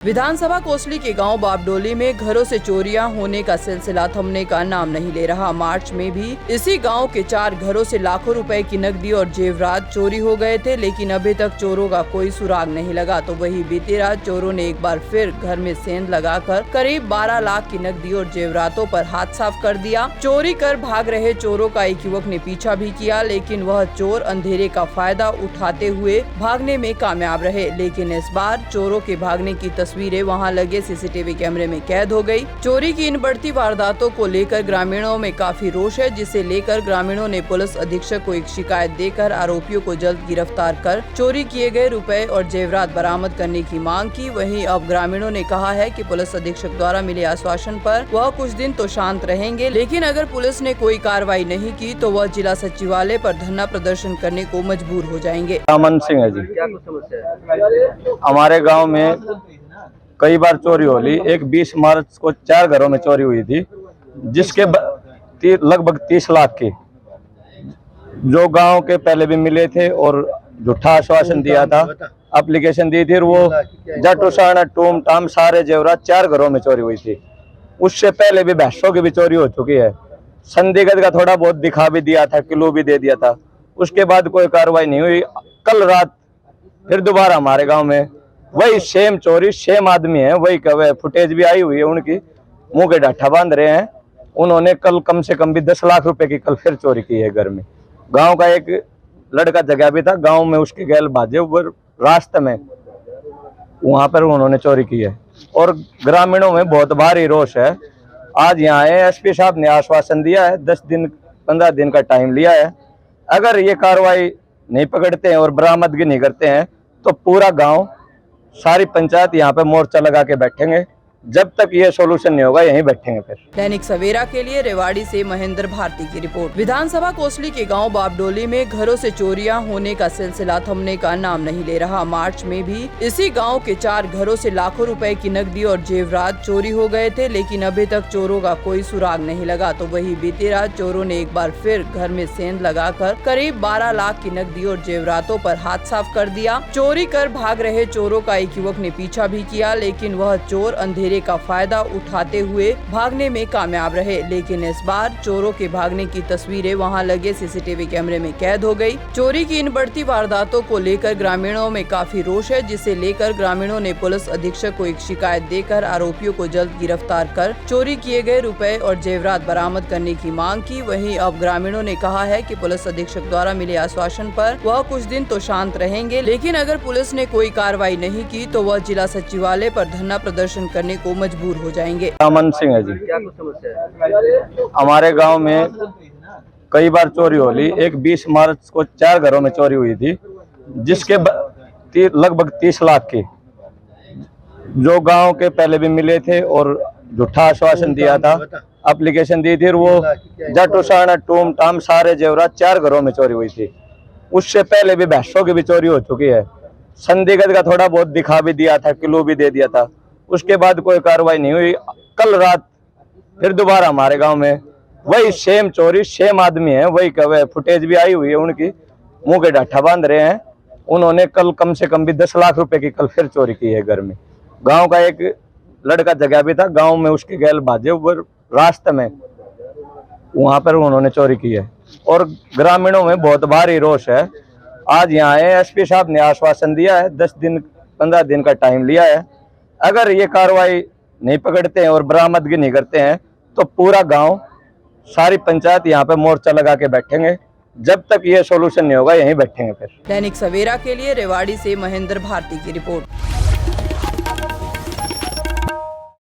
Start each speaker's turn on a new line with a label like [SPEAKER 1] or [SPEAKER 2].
[SPEAKER 1] विधानसभा कोसली के गांव बाबडोली में घरों से चोरियां होने का सिलसिला थमने का नाम नहीं ले रहा। मार्च में भी इसी गांव के 4 घरों से लाखों रुपए की नकदी और जेवरात चोरी हो गए थे, लेकिन अभी तक चोरों का कोई सुराग नहीं लगा। तो वही बीती रात चोरों ने एक बार फिर घर में सेंध लगाकर करीब 12 लाख की नकदी और जेवरातों पर हाथ साफ कर दिया। चोरी कर भाग रहे चोरों का एक युवक ने पीछा भी किया, लेकिन वह चोर अंधेरे का फायदा उठाते हुए भागने में कामयाब रहे। लेकिन इस बार चोरों के भागने की तस्वीरें वहां लगे सीसीटीवी कैमरे में कैद हो गई। चोरी की इन बढ़ती वारदातों को लेकर ग्रामीणों में काफी रोष है, जिसे लेकर ग्रामीणों ने पुलिस अधीक्षक को एक शिकायत देकर आरोपियों को जल्द गिरफ्तार कर चोरी किए गए रुपए और जेवरात बरामद करने की मांग की। वहीं अब ग्रामीणों ने कहा है कि पुलिस अधीक्षक द्वारा मिले आश्वासन पर वह कुछ दिन तो शांत रहेंगे, लेकिन अगर पुलिस ने कोई कार्रवाई नहीं की तो वह जिला सचिवालय पर धरना प्रदर्शन करने को मजबूर हो जाएंगे।
[SPEAKER 2] अमन सिंह है जी।
[SPEAKER 3] क्या कुछ समस्या है?
[SPEAKER 2] हमारे गांव में कई बार चोरी हो ली। एक 20 मार्च को 4 घरों में चोरी हुई थी, जिसके लगभग 30 लाख की, जो गांव के पहले भी मिले थे और झूठा आश्वासन दिया था, एप्लीकेशन दी थी। और वो जटूसाना टूम टाम सारे जेवरात 4 घरों में चोरी हुई थी। उससे पहले भी भैंसों की भी चोरी हो चुकी है। संदिग्ध का थोड़ा बहुत दिखा भी दिया था, किलो भी दे दिया था। उसके बाद कोई कार्रवाई नहीं हुई। कल रात फिर दोबारा हमारे गांव में वही सेम चोरी, सेम आदमी है, वही फुटेज भी आई हुई है उनकी, मुंह के डाठा बांध रहे हैं। उन्होंने कल कम से कम भी 10 लाख रुपए की कल फिर चोरी की है घर में। गांव का एक लड़का जगह भी था, गांव में उसके गैल बाजे ऊपर रास्ते में, वहां पर उन्होंने चोरी की है। और ग्रामीणों में बहुत भारी रोष है। आज यहाँ आए, एसपी साहब ने आश्वासन दिया है, 10 दिन 15 दिन का टाइम लिया है। अगर ये कार्रवाई नहीं पकड़ते हैं और बरामदगी नहीं करते हैं तो पूरा गांव, सारी पंचायत यहाँ पे मोर्चा लगा के बैठेंगे। जब तक ये सोल्यूशन नहीं होगा यहीं बैठेंगे फिर।
[SPEAKER 1] दैनिक सवेरा के लिए रेवाड़ी से महेंद्र भारती की रिपोर्ट। विधानसभा कोसली के गांव बाबडोली में घरों से चोरियां होने का सिलसिला थमने का नाम नहीं ले रहा। मार्च में भी इसी गांव के 4 घरों से लाखों रुपए की नकदी और जेवरात चोरी हो गए थे, लेकिन अभी तक चोरों का कोई सुराग नहीं लगा। तो वही बीती रात चोरों ने एक बार फिर घर में सेंध लगाकर करीब 12 लाख की नकदी और जेवरातों पर हाथ साफ कर दिया। चोरी कर भाग रहे चोरों का एक युवक ने पीछा भी किया, लेकिन वह चोर अंधेरे का फायदा उठाते हुए भागने में कामयाब रहे। लेकिन इस बार चोरों के भागने की तस्वीरें वहां लगे सीसीटीवी कैमरे में कैद हो गई। चोरी की इन बढ़ती वारदातों को लेकर ग्रामीणों में काफी रोष है, जिसे लेकर ग्रामीणों ने पुलिस अधीक्षक को एक शिकायत देकर आरोपियों को जल्द गिरफ्तार कर चोरी किए गए रुपए और जेवरात बरामद करने की मांग की। वहीं अब ग्रामीणों ने कहा है कि पुलिस अधीक्षक द्वारा मिले आश्वासन पर वह कुछ दिन तो शांत रहेंगे, लेकिन अगर पुलिस ने कोई कार्रवाई नहीं की तो वह जिला सचिवालय पर धरना प्रदर्शन करने को मजबूर हो जाएंगे।
[SPEAKER 2] अमन सिंह है जी।
[SPEAKER 3] क्या कुछ समस्या है?
[SPEAKER 2] हमारे गांव में कई बार चोरी हो ली। एक 20 मार्च को 4 घरों में चोरी हुई थी, जिसके लगभग 30 लाख की, जो गांव के पहले भी मिले थे और झूठा आश्वासन दिया था, एप्लीकेशन दी थी। और वो जटूसाना टूम टाम सारे जेवरात 4 घरों में चोरी हुई थी। उससे पहले भी भैंसों की भी चोरी हो चुकी है। संदिग्ध का थोड़ा बहुत दिखा भी दिया था, किलो भी दे दिया था। उसके बाद कोई कार्रवाई नहीं हुई। कल रात फिर दोबारा हमारे गांव में वही सेम चोरी, सेम आदमी है, वही फुटेज भी आई हुई है उनकी, मुंह के डाठा बांध रहे हैं। उन्होंने कल कम से कम भी 10 लाख रुपए की कल फिर चोरी की है घर में। गांव का एक लड़का जगह भी था, गांव में उसके गैल बाजे ऊपर रास्ते में, वहां पर उन्होंने चोरी की है। और ग्रामीणों में बहुत भारी रोष है। आज यहाँ आए, एसपी साहब ने आश्वासन दिया है, 10 दिन 15 दिन का टाइम लिया है। अगर ये कार्रवाई नहीं पकड़ते हैं और बरामदगी नहीं करते हैं तो पूरा गांव, सारी पंचायत यहाँ पे मोर्चा लगा के बैठेंगे। जब तक ये सोल्यूशन नहीं होगा यहीं बैठेंगे फिर।
[SPEAKER 1] दैनिक सवेरा के लिए रेवाड़ी से महेंद्र भारती की रिपोर्ट।